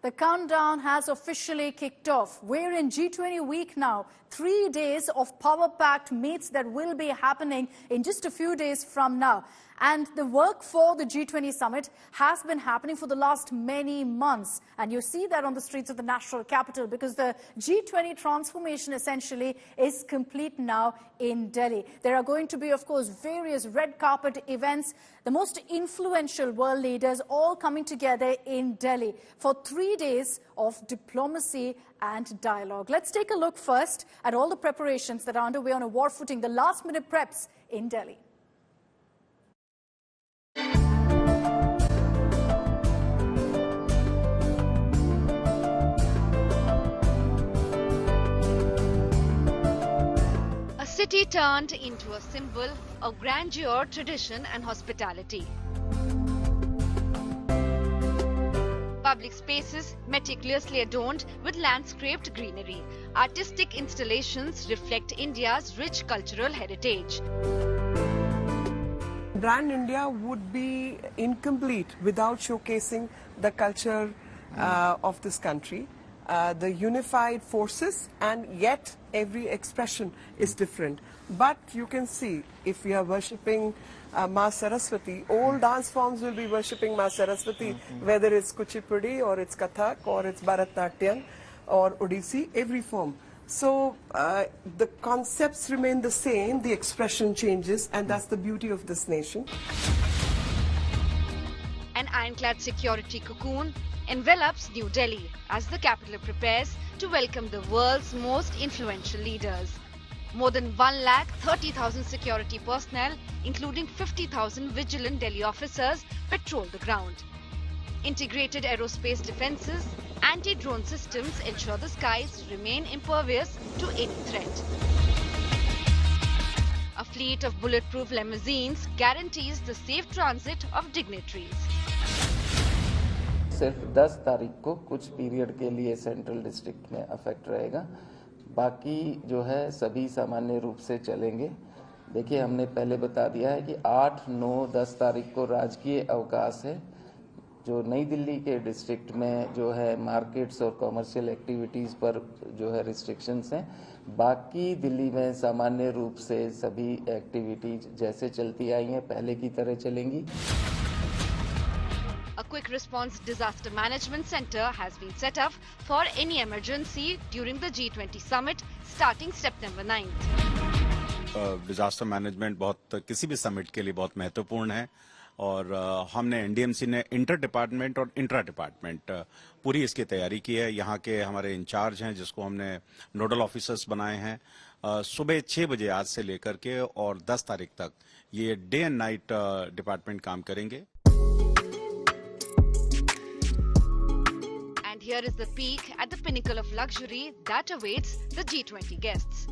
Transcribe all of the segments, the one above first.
The countdown has officially kicked off. We're in G20 week now. 3 days of power-packed meets that will be happening in just a few days from now. And the work for the G20 summit has been happening for the last many months. And you see that on the streets of the national capital because the G20 transformation essentially is complete now in Delhi. There are going to be, of course, various red carpet events. The most influential world leaders all coming together in Delhi for 3 days of diplomacy and dialogue. Let's take a look first at all the preparations that are underway on a war footing, the last-minute preps in Delhi. A city turned into a symbol of grandeur, tradition and hospitality. Public spaces meticulously adorned with landscaped greenery. Artistic installations reflect India's rich cultural heritage. Brand India would be incomplete without showcasing the culture of this country. The unified forces, and yet every expression is different. But you can see, if we are worshipping Ma Saraswati, all dance forms will be worshipping Ma Saraswati, whether it's Kuchipudi or it's Kathak or it's Bharatnatyam or Odissi, every form. So the concepts remain the same, the expression changes, and that's the beauty of this nation. An ironclad security cocoon envelops New Delhi as the capital prepares to welcome the world's most influential leaders. More than 1,30,000 security personnel, including 50,000 vigilant Delhi officers, patrol the ground. Integrated aerospace defences, anti-drone systems ensure the skies remain impervious to any threat. A fleet of bulletproof limousines guarantees the safe transit of dignitaries. सिर्फ 10 तारीख को कुछ period के लिए central district में affect रहेगा, बाकी जो है सभी सामान्य रूप से चलेंगे। देखिए, हमने पहले बता दिया है कि 8, 9, 10 तारीख को राजकीय अवकाश है। जो नई दिल्ली के डिस्ट्रिक्ट में जो है मार्केट्स और कॉमर्शियल एक्टिविटीज़ पर जो है रिस्ट्रिक्शंस हैं, बाकी दिल्ली में सामान्य रूप से सभी एक्टिविटीज जैसे चलती आई हैं पहले की तरह चलेंगी। A quick response disaster management center has been set up for any emergency during the G20 summit starting September 9th. Disaster management किसी भी समिट के लिए बहुत महत्वपूर्ण है और हमने एनडीएमसी ने इंटर डिपार्टमेंट और इंट्रा डिपार्टमेंट पूरी इसकी तैयारी की है। यहाँ के हमारे इंचार्ज हैं जिसको हमने नोडल ऑफिसर्स बनाए हैं। सुबह 6 बजे आज से लेकर के और 10 तारीख तक ये डे एंड नाइट डिपार्टमेंट काम करेंगे। Here is the peak at the pinnacle of luxury that awaits the G20 guests.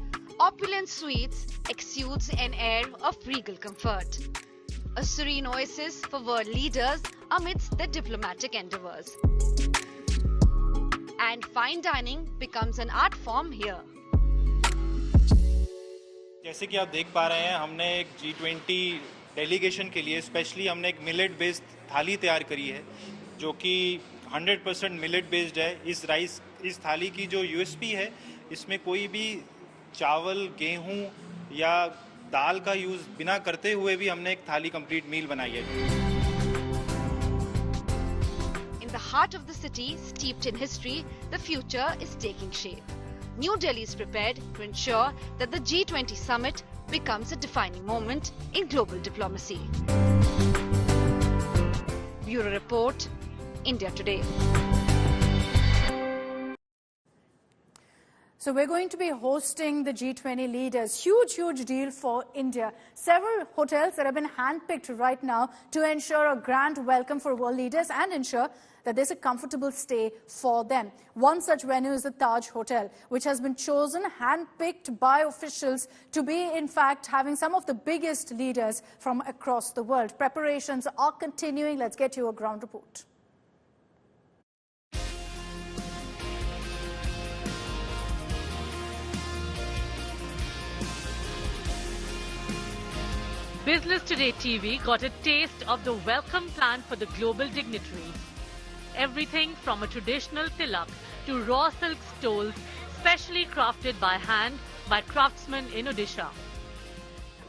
Opulent suites exudes an air of regal comfort. A serene oasis for world leaders amidst their diplomatic endeavors. And fine dining becomes an art form here. जैसे कि आप देख पा रहे हैं, हमने एक G20 delegation के लिए स्पेशली हमने एक मिलेट बेस्ड थाली तैयार करी है जो कि 100% मिलेट बेस्ड है। इस थाली की जो यूएसपी है, इसमें कोई भी चावल, गेहूं या दाल का यूज बिना करते हुए भी हमने एक थाली कंप्लीट मील बनाई है। In the heart of the city, steeped in history, the future is taking shape. New Delhi is prepared to ensure that the G20 summit becomes a defining moment in global diplomacy. Bureau Report, India Today. So we're going to be hosting the G20 leaders. Huge deal for India. Several hotels that have been handpicked right now to ensure a grand welcome for world leaders and ensure that there's a comfortable stay for them. One such venue is the Taj Hotel, which has been chosen, handpicked by officials to be, in fact, having some of the biggest leaders from across the world. Preparations are continuing. Let's get you a ground report. Business Today TV got a taste of the welcome plan for the global dignitaries. everything from a traditional tilak to raw silk stoles specially crafted by hand by craftsmen in Odisha.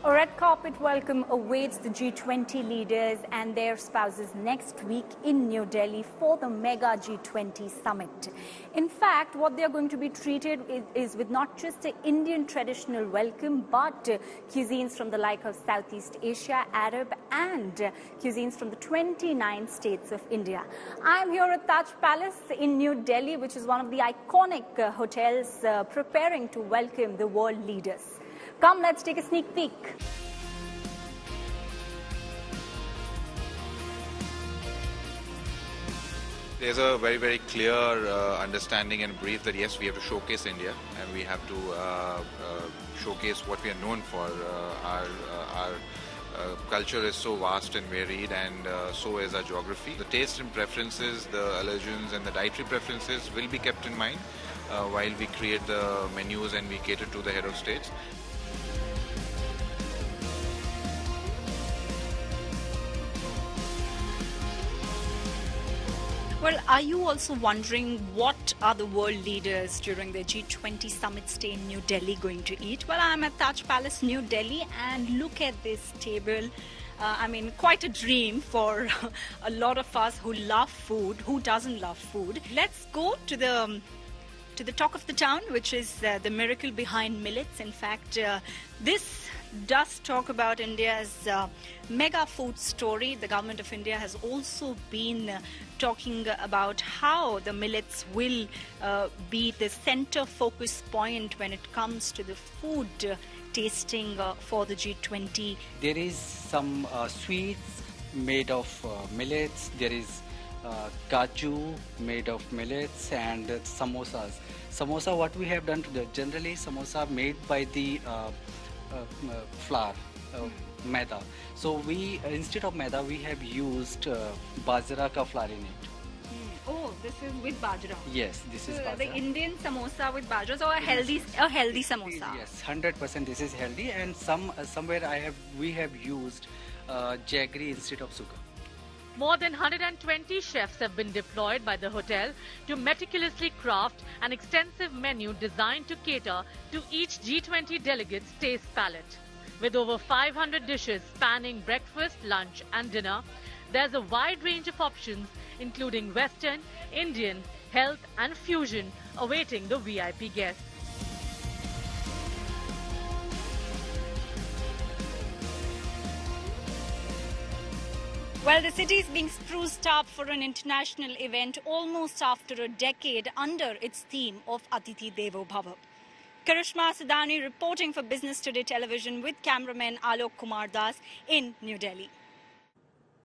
A red carpet welcome awaits the G20 leaders and their spouses next week in New Delhi for the mega G20 summit. In fact, what they are going to be treated is with not just an Indian traditional welcome, but cuisines from the like of Southeast Asia, Arab, and cuisines from the 29 states of India. I'm here at Taj Palace in New Delhi, which is one of the iconic hotels preparing to welcome the world leaders. Come, let's take a sneak peek. There's a very, very clear understanding and brief that yes, we have to showcase India and we have to showcase what we are known for. Our culture is so vast and varied, and so is our geography. The taste and preferences, the allergens and the dietary preferences will be kept in mind while we create the menus and we cater to the head of states. Well, are you also wondering what are the world leaders during the G20 summit stay in New Delhi going to eat? Well, I'm at Taj Palace, New Delhi, and look at this table. I mean, quite a dream for a lot of us who love food. Who doesn't love food? Let's go to the talk of the town, which is the miracle behind millets. In fact, this does talk about India's mega food story. The government of India has also been talking about how the millets will be the center focus point when it comes to the food tasting for the G20. There is some sweets made of millets. There is kaju made of millets, and samosas. Samosa, what we have done, generally samosa made by the flour, maida. So we, instead of maida, we have used bajra ka flour in it. Oh, this is with bajra. Yes, this is bajra. The Indian samosa with bajra, so a healthy samosa. Yes, 100% this is healthy, and somewhere we have used jaggery instead of sugar. More than 120 chefs have been deployed by the hotel to meticulously craft an extensive menu designed to cater to each G20 delegate's taste palette. With over 500 dishes spanning breakfast, lunch and dinner, there's a wide range of options including Western, Indian, health and fusion awaiting the VIP guests. Well, the city is being spruced up for an international event almost after a decade under its theme of Atithi Devo Bhava. Karishma Sadani reporting for Business Today Television with cameraman Alok Kumar Das in New Delhi.